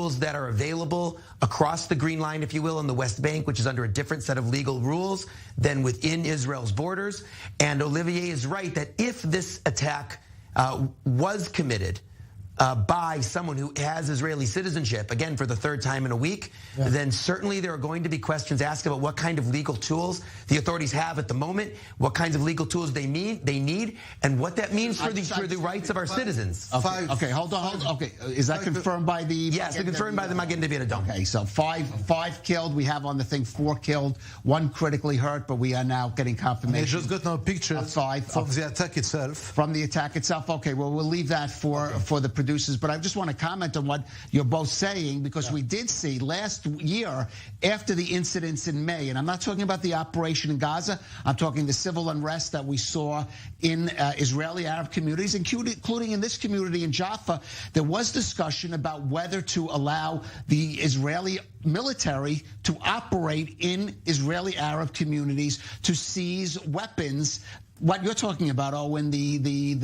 tools that are available across the Green Line, if you will, in the West Bank, which is under a different set of legal rules than within Israel's borders. And Olivier is right that if this attack was committed by someone who has Israeli citizenship, again, for the third time in a week, then certainly there are going to be questions asked about what kind of legal tools the authorities have at the moment, what kinds of legal tools they need, and what that means for the rights of our citizens. Okay, hold on. Okay, is that confirmed by the... Yes, confirmed by the Magen David Adom. Okay, so five killed. We have on the thing 4 killed, 1 critically hurt, but we are now getting confirmation. I just got now pictures from the attack itself. From the attack itself. Okay, well, we'll leave that for the producers, but I just want to comment on what you're both saying, because we did see last year, after the incidents in May, and I'm not talking about the operation in Gaza, I'm talking the civil unrest that we saw in Israeli Arab communities, including in this community in Jaffa. There was discussion about whether to allow the Israeli military to operate in Israeli Arab communities to seize weapons. What you're talking about, Owen, the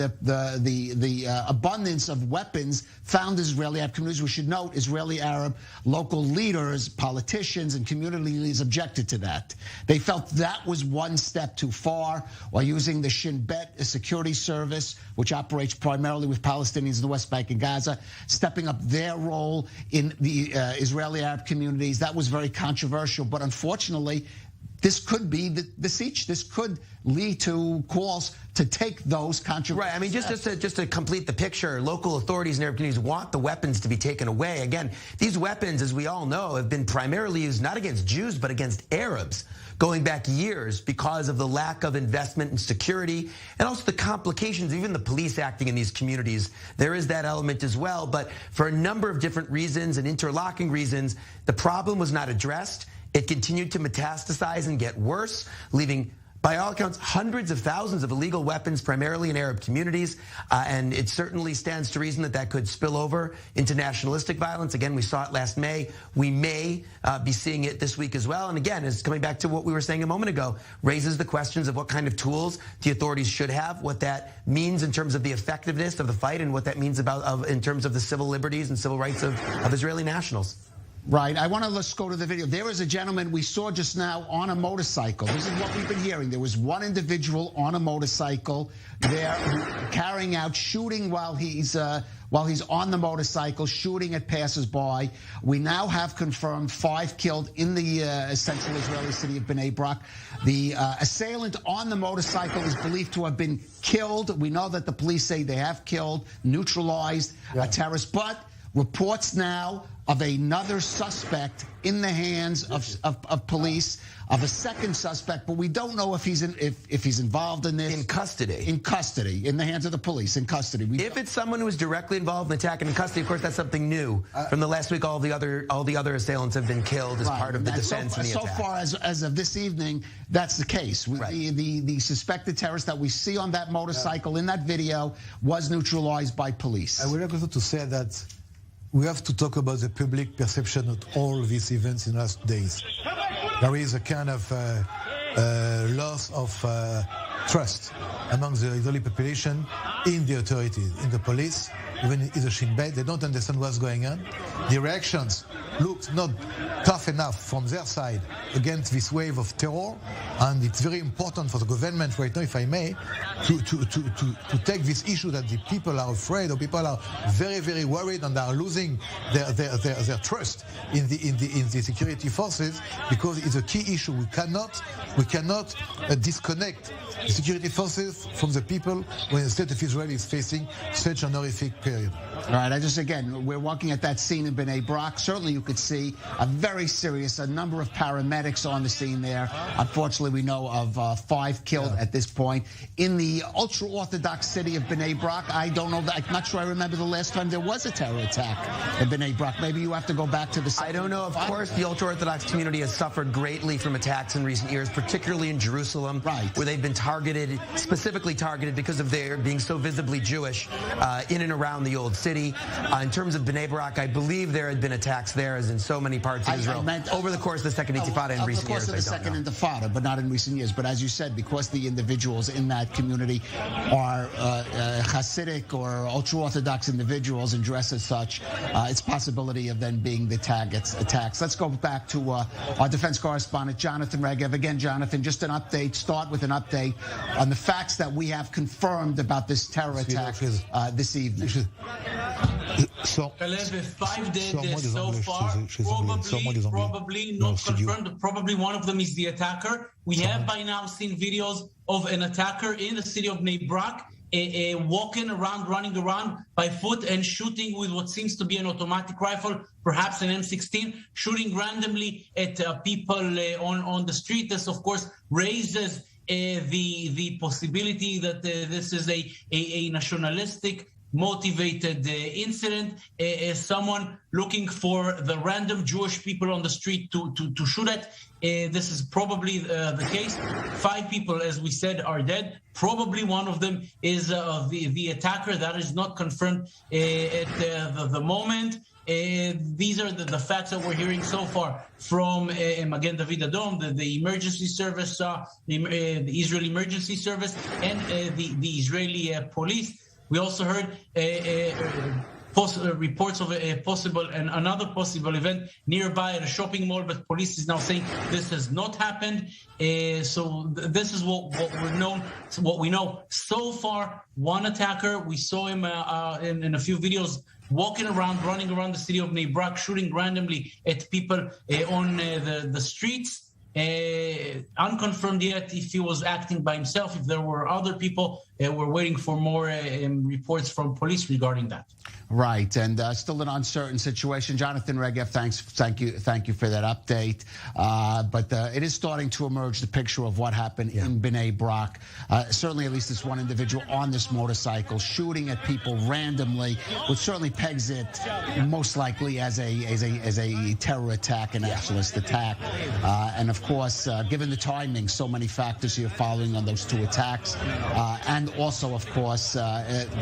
abundance of weapons found in Israeli Arab communities. We should note Israeli Arab local leaders, politicians, and community leaders objected to that. They felt that was one step too far, while using the Shin Bet, a security service which operates primarily with Palestinians in the West Bank and Gaza, stepping up their role in the Israeli Arab communities. That was very controversial, but unfortunately, this could be the siege. This could lead to calls to take those controversial Right. I mean, just to complete the picture, local authorities in Arab communities want the weapons to be taken away. Again, these weapons, as we all know, have been primarily used not against Jews, but against Arabs, going back years because of the lack of investment in security and also the complications, even the police acting in these communities. There is that element as well. But for a number of different reasons and interlocking reasons, the problem was not addressed. It continued to metastasize and get worse, leaving, by all accounts, hundreds of thousands of illegal weapons, primarily in Arab communities. And it certainly stands to reason that that could spill over into nationalistic violence. Again, we saw it last May. We may be seeing it this week as well. And again, it's coming back to what we were saying a moment ago, raises the questions of what kind of tools the authorities should have, what that means in terms of the effectiveness of the fight, and what that means in terms of the civil liberties and civil rights of Israeli nationals. Right. Let's go to the video. There is a gentleman we saw just now on a motorcycle. This is what we've been hearing. There was one individual on a motorcycle there carrying out shooting while he's on the motorcycle, shooting at passersby. We now have confirmed 5 killed in the central Israeli city of Bnei Brak. The assailant on the motorcycle is believed to have been killed. We know that the police say they have killed, neutralized a terrorist, but reports now of another suspect in the hands of police, of a second suspect, but we don't know if he's involved in this. In custody. In custody, in the hands of the police, in custody. If it's someone who is directly involved in the attack and in custody, of course, that's something new. From the last week, all the other assailants have been killed as part of the defense in the attack. So far as of this evening, that's the case. The suspected terrorist that we see on that motorcycle in that video was neutralized by police. I would like also to say that we have to talk about the public perception of all these events in the last days. There is a kind of loss of trust among the Israeli population in the authorities, in the police, even in the Shin Bet. They don't understand what's going on. The reactions looked not tough enough from their side against this wave of terror, and it's very important for the government right now, if I may, to take this issue that the people are afraid, or people are very, very worried and are losing their trust in the security forces, because it's a key issue. We cannot disconnect the security forces from the people when the state of Israel is facing such an horrific period. All right, again, we're walking at that scene in Bnei Brak. Certainly you could see a number of paramedics on the scene there. Unfortunately, we know of 5 killed at this point. In the ultra-Orthodox city of Bnei Brak, I'm not sure I remember the last time there was a terror attack in Bnei Brak. Maybe you have to go back to the... I don't know. Of course, the ultra-Orthodox community has suffered greatly from attacks in recent years, particularly in Jerusalem, where they've been specifically targeted because of their being so visibly Jewish in and around the old city. In terms of Bnei Brak, I believe there had been attacks there as in so many parts of Israel over the course of the Second Intifada in recent years. Of course, the Second Intifada, but not in recent years. But as you said, because the individuals in that community are Hasidic or ultra-Orthodox individuals and dress as such, it's possibility of then being the attacks. Let's go back to our defense correspondent, Jonathan Regev. Again, Jonathan, just an update. Start with an update on the facts that we have confirmed about this terror attack this evening. So, 5 dead so far, probably not confirmed. Probably one of them is the attacker. We have by now seen videos of an attacker in the city of Bnei Brak, walking around, running around by foot and shooting with what seems to be an automatic rifle, perhaps an M16, shooting randomly at people on the street. This, of course, raises the possibility that this is a nationalistic motivated incident, someone looking for the random Jewish people on the street to shoot at. This is probably the case. 5 people, as we said, are dead. Probably one of them is the attacker. That is not confirmed at the moment. These are the facts that we're hearing so far from Magen David Adom, the emergency service, the Israel emergency service, and the Israeli police. We also heard reports of another possible event nearby at a shopping mall, but police is now saying this has not happened. So this is what we know so far. One attacker, we saw him in a few videos walking around, running around the city of Bnei Brak, shooting randomly at people on the streets. Unconfirmed yet if he was acting by himself, if there were other people. We're waiting for more reports from police regarding that. Right, and still an uncertain situation. Jonathan Regev, thank you for that update. But it is starting to emerge, the picture of what happened in Bnei Brak. Certainly, at least this one individual on this motorcycle shooting at people randomly, which certainly pegs it most likely as a terror attack, an nationalist attack. And of course, given the timing, so many factors here following on those 2 attacks, and also, of course,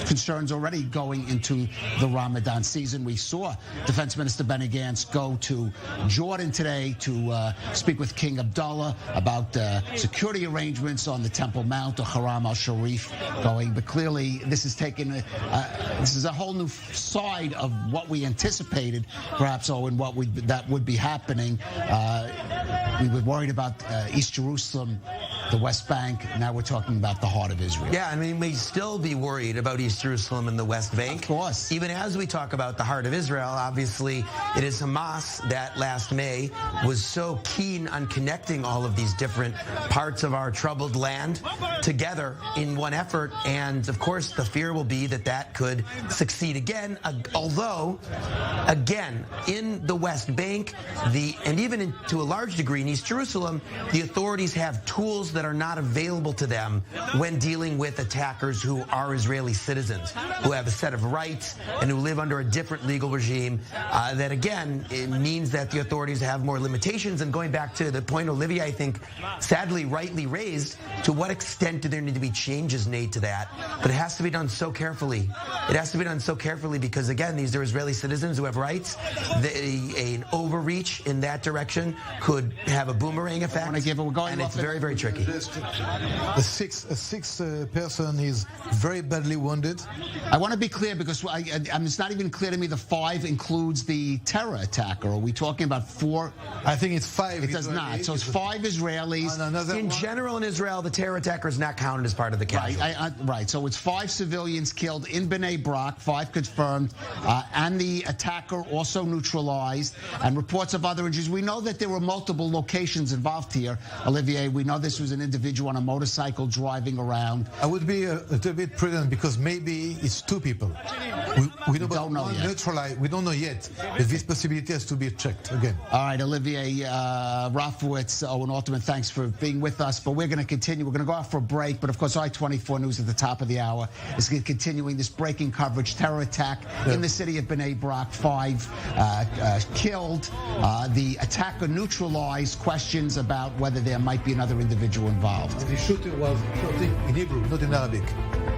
concerns already going into the Ramadan season. We saw Defense Minister Benny Gantz go to Jordan today to speak with King Abdullah about security arrangements on the Temple Mount, or Haram al-Sharif going. But clearly, this is this is a whole new side of what we anticipated, perhaps, and that would be happening. We were worried about East Jerusalem, the West Bank. Now we're talking about the heart of Israel. Yeah, I mean, we still be worried about East Jerusalem and the West Bank. Of course. Even as we talk about the heart of Israel, obviously, it is Hamas that last May was so keen on connecting all of these different parts of our troubled land together in one effort. And, of course, the fear will be that that could succeed again. Although, again, in the West Bank, and even to a large degree in East Jerusalem, the authorities have tools that are not available to them when dealing with attackers who are Israeli citizens, who have a set of rights and who live under a different legal regime. That, again, it means that the authorities have more limitations. And going back to the point Olivia, I think, sadly, rightly raised, to what extent do there need to be changes made to that? But it has to be done so carefully. It has to be done so carefully because, again, these are Israeli citizens who have rights. An overreach in that direction could have a boomerang effect. And it's very, very tricky. A sixth person is very badly wounded. I want to be clear because it's not even clear to me the 5 includes the terror attacker. Are we talking about 4? I think it's 5. It does not. So it's 5 Israelis. In general, in Israel, the terror attacker is not counted as part of the casualty. Right. So it's 5 civilians killed in Bnei Brak, 5 confirmed, and the attacker also neutralized, and reports of other injuries. We know that there were multiple locations involved here, Olivier. We know this was an individual on a motorcycle driving around. I would be a little bit prudent because maybe it's 2 people. We don't know yet. We don't know yet. But this possibility has to be checked again. All right, Olivier Rafowitz, Owen Alterman, thanks for being with us. But we're going to continue. We're going to go out for a break. But of course, I-24 News at the top of the hour is continuing this breaking coverage. Terror attack in the city of Bnei Brak. 5 killed. The attacker neutralized. Questions about whether there might be another individual involved. The shooter was in Hebrew, not in Arabic.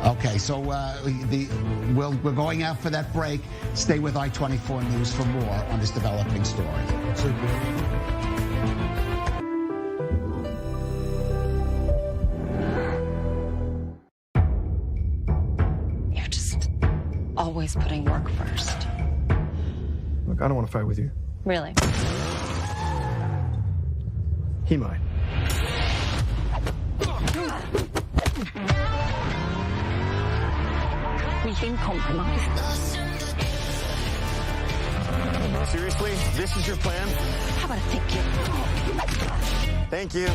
Okay, so we're going out for that break. Stay with I-24 News for more on this developing story. You're just always putting work first. Look, I don't want to fight with you. Really? He might. We can compromise. Seriously? This is your plan? How about a thank you? Thank you.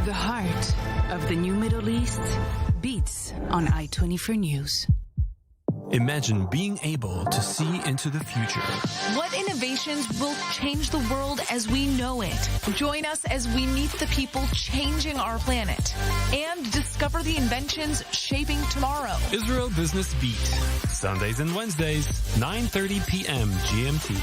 The heart of the new Middle East beats on I-24 News. Imagine being able to see into the future. What innovations will change the world as we know it? Join us as we meet the people changing our planet and discover the inventions shaping tomorrow. Israel Business Beat. Sundays and Wednesdays, 9:30 p.m. GMT.